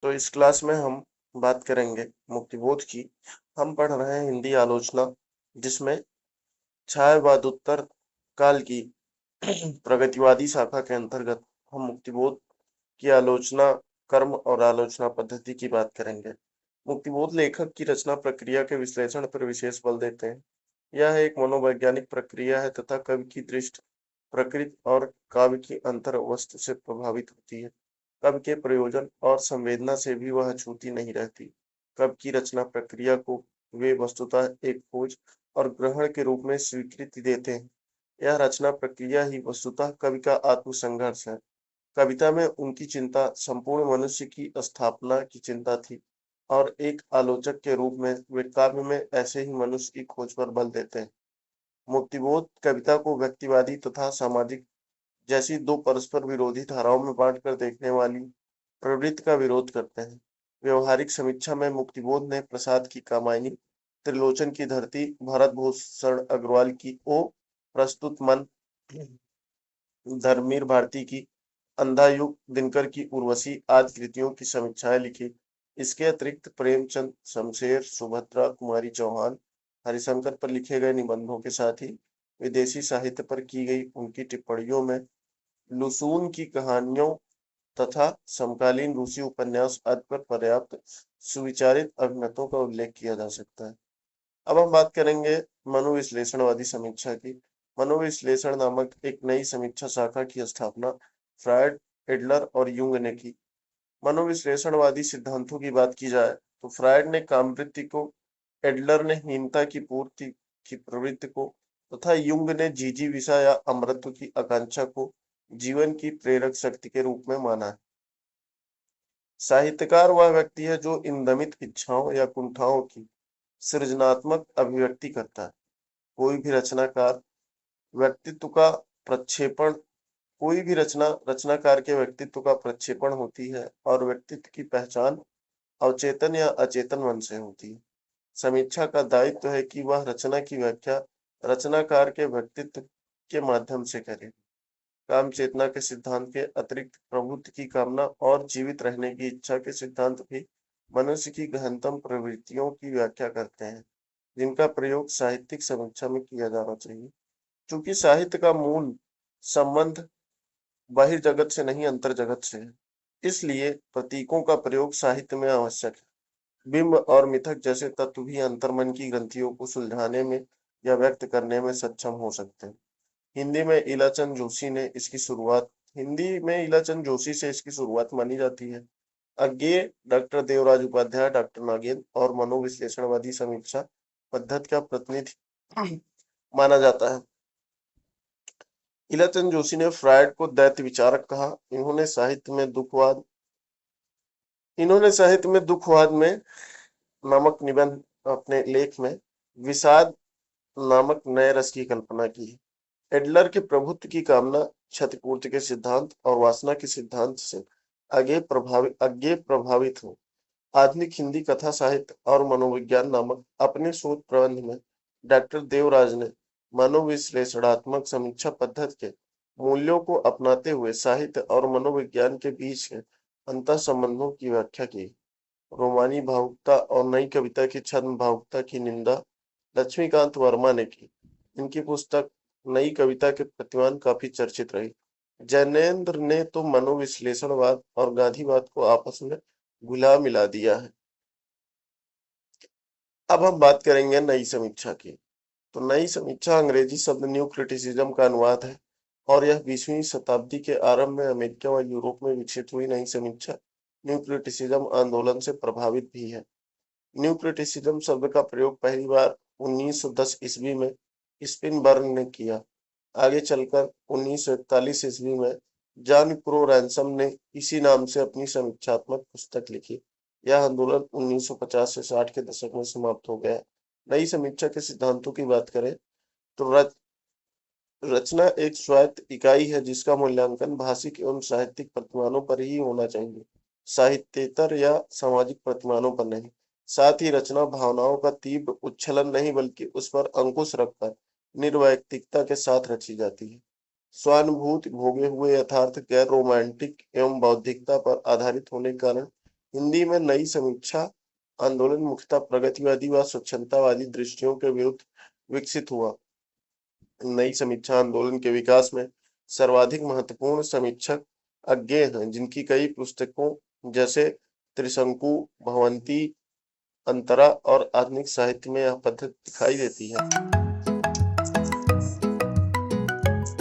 तो इस क्लास में हम बात करेंगे मुक्तिबोध की। हम पढ़ रहे हैं हिंदी आलोचना, जिसमें छायावादोत्तर काल की प्रगतिवादी शाखा के अंतर्गत हम मुक्तिबोध की आलोचना कर्म और आलोचना पद्धति की बात करेंगे। मुक्तिबोध लेखक की रचना प्रक्रिया के विश्लेषण पर विशेष बल देते हैं। यह एक मनोवैज्ञानिक प्रक्रिया है तथा कवि की दृष्टि प्रकृति और काव्य की अंतर वस्तु से प्रभावित होती है। कवि के प्रयोजन और संवेदना से भी वह छूती नहीं रहती। कवि की रचना प्रक्रिया को वे वस्तुतः एक खोज और ग्रहण के रूप में स्वीकृति देते हैं। यह रचना प्रक्रिया ही वस्तुतः कवि का आत्मसंघर्ष है। कविता में उनकी चिंता संपूर्ण मनुष्य की स्थापना की चिंता थी, और एक आलोचक के रूप में वे काव्य में ऐसे ही मनुष्य की खोज पर बल देते हैं। मुक्तिबोध कविता को व्यक्तिवादी तथा सामाजिक जैसी दो परस्पर विरोधी धाराओं में बांटकर देखने वाली प्रवृत्ति का विरोध करते हैं। व्यवहारिक समीक्षा में मुक्तिबोध ने प्रसाद की कामायनी, त्रिलोचन की धरती, भरत भूषण अग्रवाल की ओ प्रस्तुत मन, धर्मवीर भारती की अंधा युग, दिनकर की उर्वशी आदि कृतियों की समीक्षाएं लिखी। इसके अतिरिक्त प्रेमचंद, शमशेर, सुभद्रा कुमारी चौहान, हरिशंकर पर लिखे गए निबंधों के साथ ही विदेशी साहित्य पर की गई उनकी टिप्पणियों में लुसून की कहानियों तथा समकालीन रूसी उपन्यास आदि पर पर्याप्त सुविचारित अभिमतों का उल्लेख किया जा सकता है। अब हम बात करेंगे मनोविश्लेषणवादी समीक्षा की। मनोविश्लेषण नामक एक नई समीक्षा शाखा की स्थापना फ्रायड, एडलर और यूंग ने की। मनोविश्लेषणवादी सिद्धांतों की बात की जाए तो फ्रायड ने कामवृत्ति को, एडलर ने हीनता की पूर्ति की प्रवृत्ति को तथा यूंग ने जिजीविषा या अमरत्व की आकांक्षा को जीवन की प्रेरक शक्ति के रूप में माना है। साहित्यकार वह व्यक्ति है जो इन दमित इच्छाओं या कुंठाओं की सृजनात्मक अभिव्यक्ति करता है। कोई भी रचनाकार व्यक्तित्व का प्रक्षेपण कोई भी रचना रचनाकार के व्यक्तित्व का प्रक्षेपण होती है, और व्यक्तित्व की पहचान अवचेतन या अचेतन मन से होती है। समीक्षा का दायित्व है कि वह रचना की व्याख्या रचनाकार के व्यक्तित्व के माध्यम से करे। काम चेतना के सिद्धांत के अतिरिक्त प्रभुत्व की कामना और जीवित रहने की इच्छा के सिद्धांत भी मनुष्य की गहनतम प्रवृत्तियों की व्याख्या करते हैं, जिनका प्रयोग साहित्यिक समीक्षा में किया जाना चाहिए। चूंकि साहित्य का मूल संबंध बहिर्जगत से नहीं अंतर जगत से है, इसलिए प्रतीकों का प्रयोग साहित्य में आवश्यक है। बिंब और मिथक जैसे तत्व भी अंतर्मन की ग्रंथियों को सुलझाने में या व्यक्त करने में सक्षम हो सकते हैं। हिंदी में इलाचंद जोशी ने इसकी शुरुआत हिंदी में इलाचंद जोशी से इसकी शुरुआत मानी जाती है। अज्ञेय डॉक्टर देवराज उपाध्याय, डॉक्टर नागेंद्र और मनोविश्लेषणवादी समीक्षा पद्धति का प्रतिनिधि माना जाता है। इलाचंद जोशी ने फ्रायड को दैत्य विचारक कहा। इन्होंने दुखवाद में नामक निबंध अपने लेख में विषाद नामक नए रस की कल्पना की है। एडलर के प्रभुत्व की कामना, क्षतिपूर्ति के सिद्धांत और वासना के सिद्धांत से आगे प्रभावित हो आधुनिक हिंदी कथा साहित्य और मनोविज्ञान नामक अपने शोध प्रबंध में डॉक्टर देवराज ने मनोविश्लेषणात्मक समीक्षा पद्धति के मूल्यों को अपनाते हुए साहित्य और मनोविज्ञान के बीच के अंतर संबंधों की व्याख्या की। रोमानी भावुकता और नई कविता की छद्म भावुकता की निंदा लक्ष्मीकांत वर्मा ने की। इनकी पुस्तक नई कविता के प्रतिमान काफी चर्चित रही। जैनेन्द्र ने तो मनोविश्लेषणवाद और गांधीवाद को आपस में घुला मिला दिया है। अब हम बात करेंगे नई समीक्षा की। तो नई समीक्षा अंग्रेजी शब्द न्यू क्रिटिसिज्म का अनुवाद है, और यह 20वीं शताब्दी के आरंभ में अमेरिका व यूरोप में विकसित हुई नई समीक्षा न्यू क्रिटिसिज्म आंदोलन से प्रभावित भी है। न्यू क्रिटिसिज्म शब्द का प्रयोग पहली बार 1910 ईस्वी में स्पिनबर्न ने किया। आगे चलकर 1941 ईस्वी में जॉन क्रो रैनसम ने इसी नाम से अपनी समीक्षात्मक पुस्तक लिखी। यह आंदोलन 1950 से 60 के दशक में समाप्त हो गया। नई समीक्षा के सिद्धांतों की बात करें तो रचना एक स्वायत्त इकाई है जिसका मूल्यांकन भाषिक एवं साहित्यिक प्रतिमानों पर ही होना चाहिए, साहित्येतर या सामाजिक प्रतिमानों पर नहीं। साथ ही रचना भावनाओं का तीव्र उच्छलन नहीं बल्कि उस पर अंकुश रखकर निर्वैयक्तिकता के साथ रची जाती है। स्वानुभूति भोगे हुए यथार्थ गैर रोमांटिक एवं बौद्धिकता पर आधारित होने के कारण हिंदी में नई समीक्षा आंदोलन मुख्यतः प्रगतिवादी व स्वच्छंदतावादी दृष्टियों के विरुद्ध विकसित हुआ। नई समीक्षा आंदोलन के विकास में सर्वाधिक महत्वपूर्ण समीक्षक अज्ञेय हैं, जिनकी कई पुस्तकों जैसे त्रिशंकु, भवंती, अंतरा और आधुनिक साहित्य में यह पद्धति दिखाई देती है।